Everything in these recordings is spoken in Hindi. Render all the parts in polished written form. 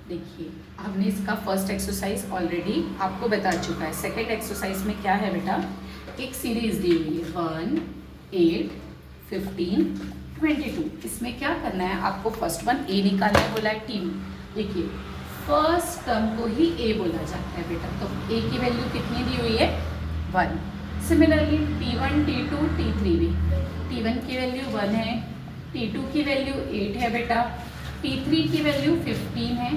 देखिए हमने इसका फर्स्ट एक्सरसाइज ऑलरेडी आपको बता चुका है। सेकेंड एक्सरसाइज में क्या है बेटा, एक सीरीज दी हुई है 1, 8, 15, 22। इसमें क्या करना है आपको, फर्स्ट वन ए निकालना है, बोला है टी। देखिए फर्स्ट टर्म को ही ए बोला जाता है बेटा, तो ए की वैल्यू कितनी दी हुई है 1। सिमिलरली T1, T2, T3 भी, T1 की वैल्यू 1 है, T2 की वैल्यू 8 है बेटा, T3 की वैल्यू 15 है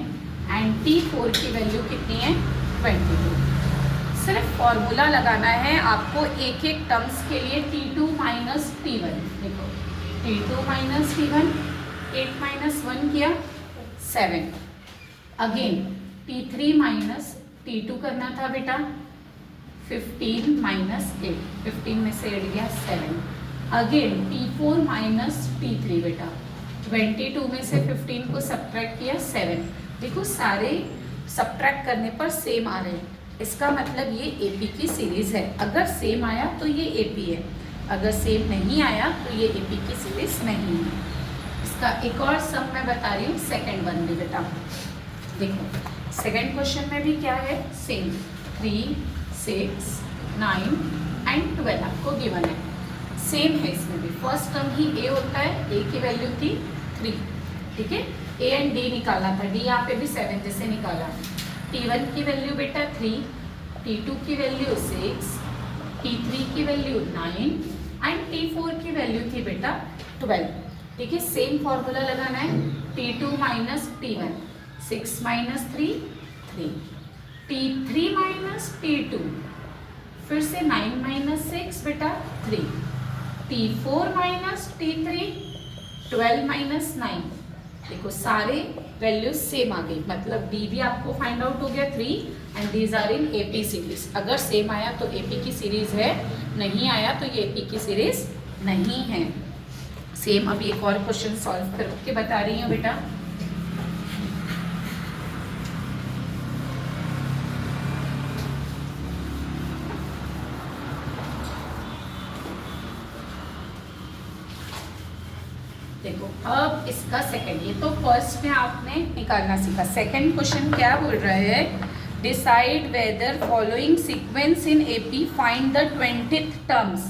एंड T4 की वैल्यू कितनी है 22। सिर्फ फॉर्मूला लगाना है आपको एक एक टर्म्स के लिए, T2 माइनस T1। देखो T2 माइनस T1, 8 माइनस 1 किया 7। अगेन T3 माइनस T2 करना था बेटा, 15 माइनस 8, 15 में से 8 गया 7। अगेन T4 माइनस T3 बेटा, 22 में से 15 को सब्ट्रैक्ट किया 7। देखो सारे सब्ट्रैक्ट करने पर सेम आ रहे हैं, इसका मतलब ये AP की सीरीज है। अगर सेम आया तो ये AP है, अगर सेम नहीं आया तो ये AP की सीरीज नहीं है। इसका एक और सम मैं बता रही हूँ, सेकेंड वन भी बेटा। देखो सेकेंड क्वेश्चन में भी क्या है, सेम 3, 6, 9 एंड 12 आपको गिवन है। सेम है इसमें भी, फर्स्ट टर्म ही ए होता है, ए की वैल्यू थी 3, ठीक है। ए एंड डी निकालना था, डी यहाँ पे भी 7 जैसे निकाला। T1 की वैल्यू बेटा 3, T2 की वैल्यू 6, T3 की वैल्यू 9 एंड T4 की वैल्यू थी बेटा 12। ठीक है, सेम फॉर्मूला लगाना है, T2 minus T1, 6 minus 3, 3, T3 minus T2, फिर से 9 माइनस 6 बेटा 3, T4 माइनस T3, 12 माइनस 9। देखो सारे वैल्यूज सेम आ गई, मतलब डी भी आपको फाइंड आउट हो गया 3 and these are in AP series. अगर सेम आया तो AP की सीरीज है, नहीं आया तो ये AP की सीरीज नहीं है। सेम अभी एक और क्वेश्चन सॉल्व करके बता रही हूँ बेटा। देखो अब इसका सेकंड, ये तो फर्स्ट में आपने निकालना सीखा। सेकंड क्वेश्चन क्या बोल रहा है, decide whether following sequence in AP find the 20th terms.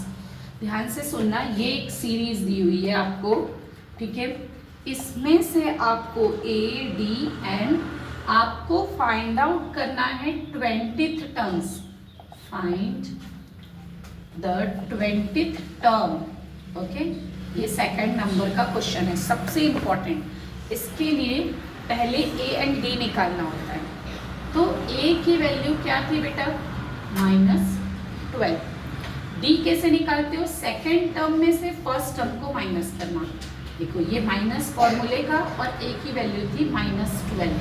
ध्यान से सुनना, ये एक सीरीज दी हुई है आपको, ठीक है। इसमें से आपको ADN आपको फाइंड आउट करना है 20th terms. Find the 20th term, okay. ये सेकंड नंबर का क्वेश्चन है, सबसे इंपॉर्टेंट। इसके लिए पहले A एंड D निकालना होता है। तो A की वैल्यू क्या थी बेटा -12। D कैसे निकालते हो, सेकंड टर्म में से फर्स्ट टर्म को माइनस करना। देखो ये माइनस फॉर्मूले का, और A की वैल्यू थी -12,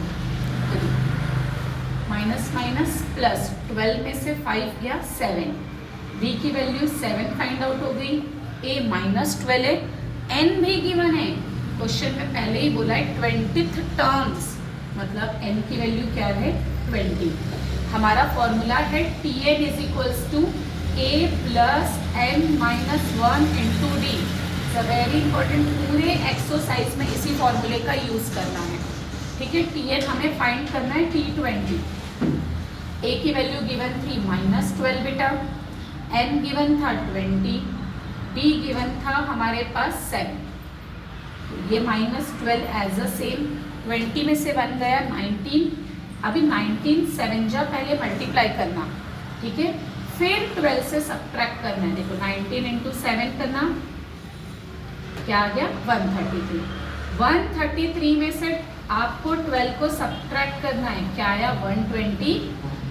माइनस माइनस प्लस, 12 में से 5 गया 7। D की वैल्यू 7 फाइंड आउट हो गई, A -12 है, N भी गिवन है, क्वेश्चन में पहले ही बोला है 20th टर्म्स, मतलब N की वैल्यू क्या है 20। हमारा फॉर्मूला है Tn is equals to A plus N minus 1 into D. Very important, पूरे एक्सरसाइज में इसी फॉर्मूले का यूज करना है, ठीक है। Tn हमें फाइंड करना है T20। A की वैल्यू गिवन थी -12 बेटा, N गिवन था 20, D गिवन था हमारे पास 7। ये -12 एज अ सेम, 20 में से 1 गया 19। अभी 19 7 जा पहले मल्टीप्लाई करना, ठीक है, फिर 12 से सब्ट्रैक्ट करना है। देखो 19 इंटू 7 करना, क्या आ गया 133। 133 में से आपको 12 को सब्ट्रैक्ट करना है, क्या आया 120।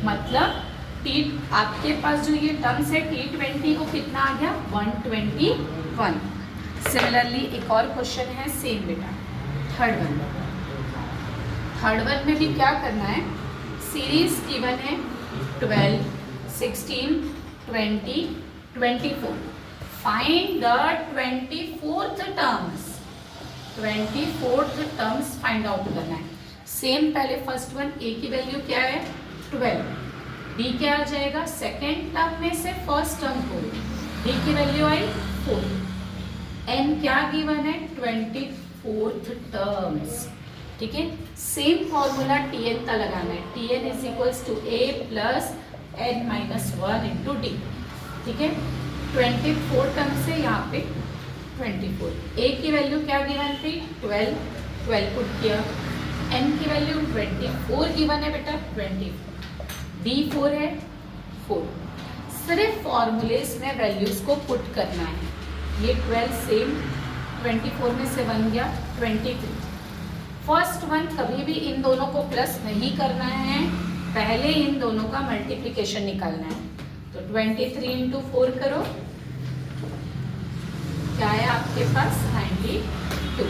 मतलब आपके पास जो ये टर्म्स है T20 को कितना आ गया 121। सिमिलरली एक और क्वेश्चन है सेम बेटा, थर्ड वन। थर्ड वन में भी क्या करना है, सीरीज गिवन है 12, 16, 20, 24। Find the 24th terms, 24th terms find out करना है। सेम पहले फर्स्ट वन, A की वैल्यू क्या है 12, D क्या आ जाएगा, सेकेंड टर्म में से फर्स्ट टर्म को D की वैल्यू आई 4, N क्या गिवन है 24th टर्म्स। ठीक है। सेम फॉर्मूला Tn का लगाना है, Tn is equals to a plus n minus 1 into D, ठीक है। 24 टर्म से यहाँ पे 24, a की वैल्यू क्या गिवन थी 12, 12 पुट किया, n की वैल्यू 24 गिवन है बेटा 24, d 4 है 4, सिर्फ फॉर्मूलेस में वैल्यूज को पुट करना है। ये 12 सेम 24 में से बन गया 22। फर्स्ट वन कभी भी इन दोनों को प्लस नहीं करना है, पहले इन दोनों का मल्टीप्लिकेशन निकालना है। तो 23 इंटू 4 करो, क्या है आपके पास 92,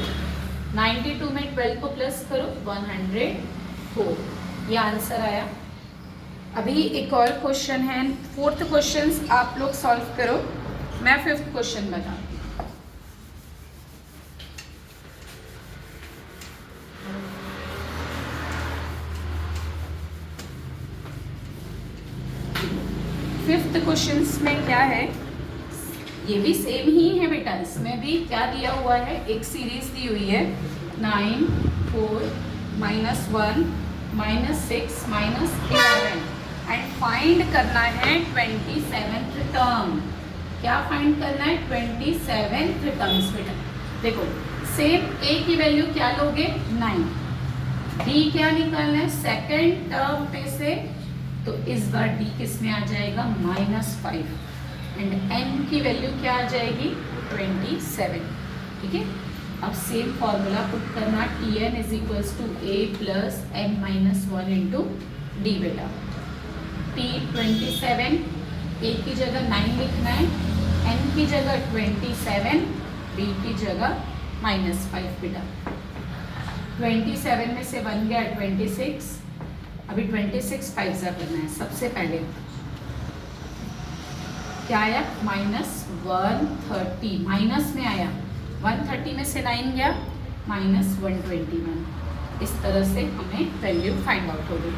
92 में 12 को प्लस करो 104, ये आंसर आया। अभी एक और क्वेश्चन है, फोर्थ क्वेश्चन आप लोग सॉल्व करो, मैं फिफ्थ क्वेश्चन बताऊँ। फिफ्थ क्वेश्चंस में क्या है, ये भी सेम ही है बेटा, इसमें भी क्या दिया हुआ है, एक सीरीज दी हुई है 9 4 -1 -6 -11 एंड फाइंड करना है 27th टर्म। क्या फाइंड करना है 27th टर्म्स बेटा। देखो सेम a की वैल्यू क्या लोगे 9, d क्या निकालना है सेकेंड टर्म में से, तो इस बार d किस में आ जाएगा -5 एंड n की वैल्यू क्या आ जाएगी 27, ठीक है। अब सेम फॉर्मूला पुट करना, Tn is equals to a plus n minus 1 into D बेटा। T 27, a की जगह 9 लिखना है, n की जगह 27, d की जगह -5 बेटा। 27 में से बन गया 26, अभी 26 5 जा करना है। सबसे पहले क्या आया -130, माइनस में आया 130 में से 9 गया -121, इस तरह से हमें वैल्यू फाइंड आउट हो गई।